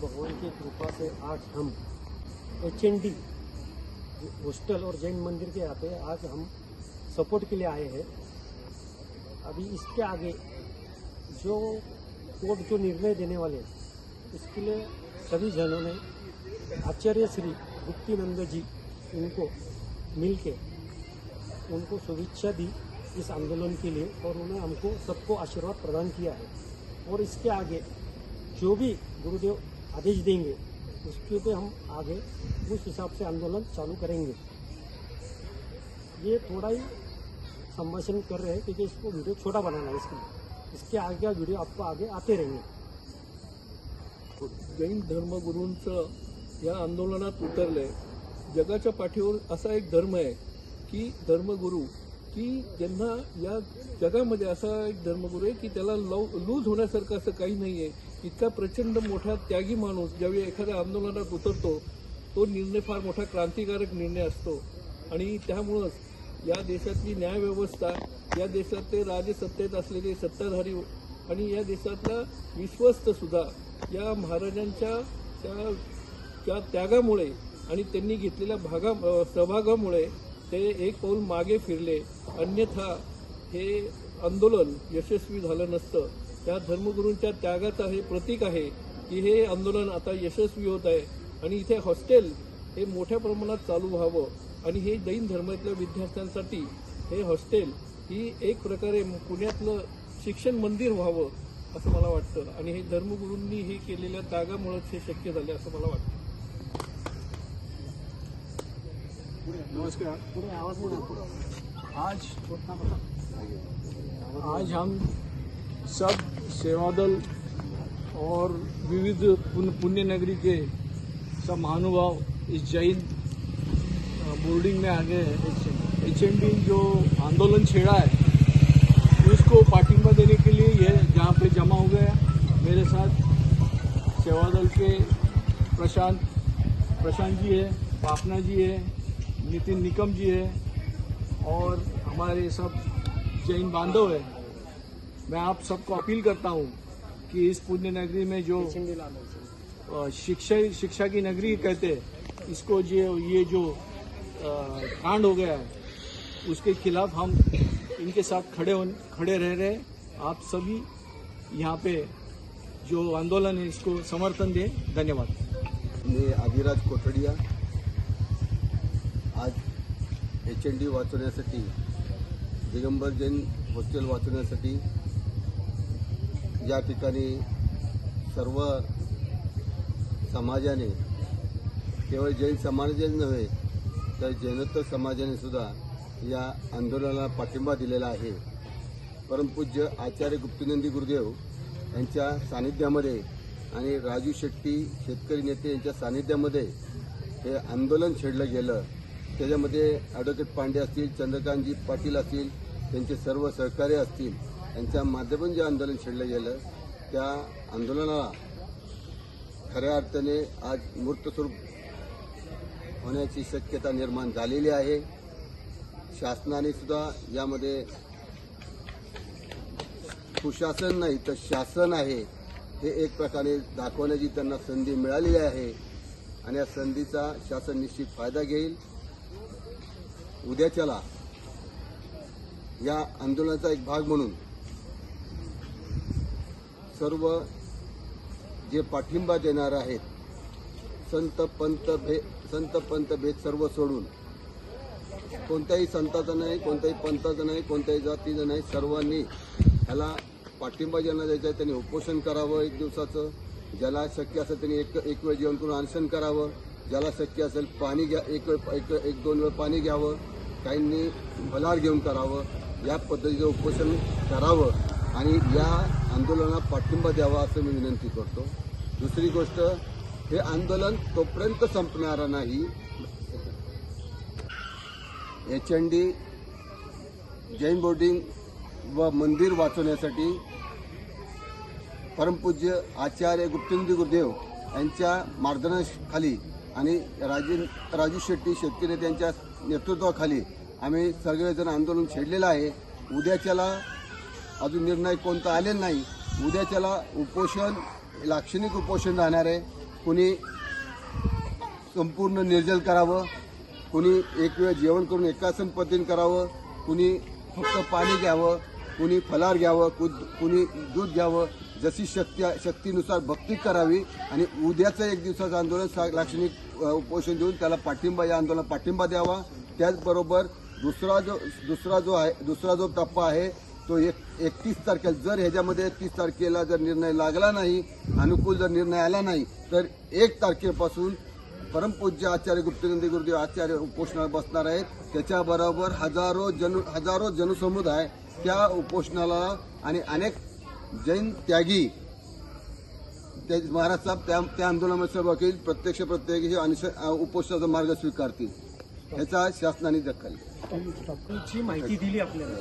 भगवान की कृपा से आज हम HND हॉस्टल और जैन मंदिर के यहाँ पे आज हम सपोर्ट के लिए आए हैं। अभी इसके आगे जो कोर्ट जो निर्णय देने वाले हैं इसके लिए सभी जनों ने आचार्य श्री गुप्तीनंद जी उनको मिलके उनको शुभेच्छा दी इस आंदोलन के लिए और उन्होंने हमको सबको आशीर्वाद प्रदान किया है। और इसके आगे जो भी गुरुदेव आदेश देंगे उसके पे हम आगे उस हिसाब से आंदोलन चालू करेंगे। ये थोड़ा ही संभाषण कर रहे हैं क्योंकि इसको वीडियो छोटा बनाना है, इसके आगे का वीडियो आपको आगे आते रहेंगे। जैन धर्मगुरूंचं या आंदोलनात उतरलंय। जगाच्या पाठीवर असा एक धर्म आहे की धर्मगुरू की ज्यांना या जगामध्ये असा एक धर्मगुरू आहे की त्याला लूज होण्यासारखं असं काही नाही आहे। इतका प्रचंड मोठा त्यागी माणूस ज्यावेळी एखाद्या आंदोलनात उतरतो तो निर्णय फार मोठा क्रांतिकारक निर्णय असतो आणि त्यामुळंच या देशातली न्यायव्यवस्था, या देशातले राजसत्तेत असलेले सत्ताधारी आणि या देशातला विश्वस्त सुद्धा या महाराजांच्या त्या त्यागामुळे आणि त्यांनी घेतलेल्या सहभागामुळे ते एक पाऊल मागे फिरले। अन्यथा हे आंदोलन यशस्वी झालं नसतं। त्या धर्मगुरूंच्या त्यागाचं हे प्रतीक आहे की हे आंदोलन आता यशस्वी होत आहे आणि इथे हॉस्टेल हे मोठ्या प्रमाणात चालू व्हावं आणि हे जैन धर्मातल्या विद्यार्थ्यांसाठी हे हॉस्टेल ही एक प्रकारे पुण्यातलं शिक्षण मंदिर व्हावं असं मला वाटतं आणि हे धर्मगुरूंनी हे केलेल्या त्यागामुळेच हे शक्य झाले असं मला वाटतं। नमस्कार। आज हम सब सेवादल और विविध पुण्य नगरी के सब महानुभाव इस जैन बोर्डिंग में आ गए हैं। HND जो आंदोलन छेड़ा है उसको पाठिंबा देने के लिए ये जहाँ पे जमा हो गया। मेरे साथ सेवादल के प्रशांत जी है, पापना जी है, नितिन निकम जी है और हमारे सब जैन बांधव है। मैं आप सबको अपील करता हूँ कि इस पुण्य नगरी में जो शिक्षा की नगरी कहते हैं इसको ये जो कांड हो गया है उसके खिलाफ हम इनके साथ खड़े रह रहे। आप सभी यहाँ पे जो आंदोलन है इसको समर्थन दें। धन्यवाद। मी आदिराज कोथडिया आज HND वाचवण्यासाठी, दिगंबर जैन हॉस्टेल वाचवण्यासाठी या ठिकाणी सर्व समाजाने, केवळ जैन समाजाने नव्हे तर जैनत्व समाजाने सुद्धा या आंदोलनाला पाठिंबा दिलेला आहे। परमपूज्य आचार्य गुप्तीनंदी गुरुदेव यांच्या सानिध्यामध्ये आणि राजू शेट्टी शेतकरी नेते यांच्या सानिध्यामध्ये हे आंदोलन छेडलं गेलं। त्याच्यामध्ये ॲडव्होकेट पांडे असतील, चंद्रकांतजी पाटील असतील, त्यांचे सर्व सहकारी असतील, यांच्या माध्यमातून जे आंदोलन छेडलं गेलं त्या आंदोलनाला खऱ्या अर्थाने आज मूर्तस्वरूप होण्याची शक्यता निर्माण झालेली आहे। शासनाने सुद्धा यामध्ये सुशासन नाही तर शासन आहे हे एक प्रकारे दाखवण्याची त्यांना संधी मिळालेली आहे आणि या संधीचा शासन निश्चित फायदा घेईल। उद्याच्याला या आंदोलनाचा एक भाग म्हणून सर्व जे पाठिंबा देणार आहेत संत पंत भेद सर्व सोडून, कोणत्याही संताचं नाही, कोणत्याही पंथाचं नाही, कोणत्याही जातीचं नाही, सर्वांनी ह्याला पाठिंबा ज्यांना द्यायचा आहे त्यांनी उपोषण करावं एक दिवसाचं। ज्याला शक्य असेल त्यांनी एक वेळ जेवण करून अनशन करावं, ज्याला शक्य असेल पाणी घ्या, एक दोन वेळ पाणी घ्यावं, काहींनी फलाहार घेऊन करावं, या पद्धतीचं उपोषण करावं आणि या आंदोलनाला पाठिंबा द्यावा असं मी विनंती करतो। दुसरी गोष्ट, हे आंदोलन तोपर्यंत संपणार नाही। HND जैन बोर्डिंग व मंदिर वाचवण्यासाठी परमपूज्य आचार्य गुप्तीनंद गुरुदेव यांच्या मार्गदर्शनाखाली आणि राजू शेट्टी शेतकरी नेते यांच्या नेतृत्वाखाली आम्ही सगळेजण आंदोलन छेडलेलं आहे। उद्याच्याला अजून निर्णय कोणता आलेला नाही। उद्याच्याला उपोषण लाक्षणिक उपोषण राहणार आहे। कुणी संपूर्ण निर्जल करावं, कुणी एक वेळ जेवण करून एकासन पद्धतीने करावं, कुणी फक्त पाणी घ्यावं, कुणी फलार घ्यावं, कुणी दूध घ्यावं, जशी शक्तीनुसार भक्ती करावी आणि उद्याचं एक दिवसाचं आंदोलन लाक्षणिक उपोषण देऊन त्याला पाठिंबा, या आंदोलनाला पाठिंबा द्यावा. त्याचबरोबर दुसरा जो टप्पा आहे तो 31 तारखेला, जर ह्याच्यामध्ये 31 तारखेला जर निर्णय लागला नाही, अनुकूल जर निर्णय आला नाही, तर 1 तारखेपासून परमपूज्य आचार्य गुप्तनंदी गुरुदेव आचार्य उपोषणाला बसणार आहेत. त्याच्याबरोबर हजारो जनसमुदाय त्या उपोषणाला आणि अनेक जैन त्यागी महाराज साहेब त्या आंदोलनामध्ये सहभागी होईल. प्रत्यक्ष उपोषणाचा मार्ग स्वीकारतील. ह्याचा शासनाने दखल ची माहिती दिली आपल्याला.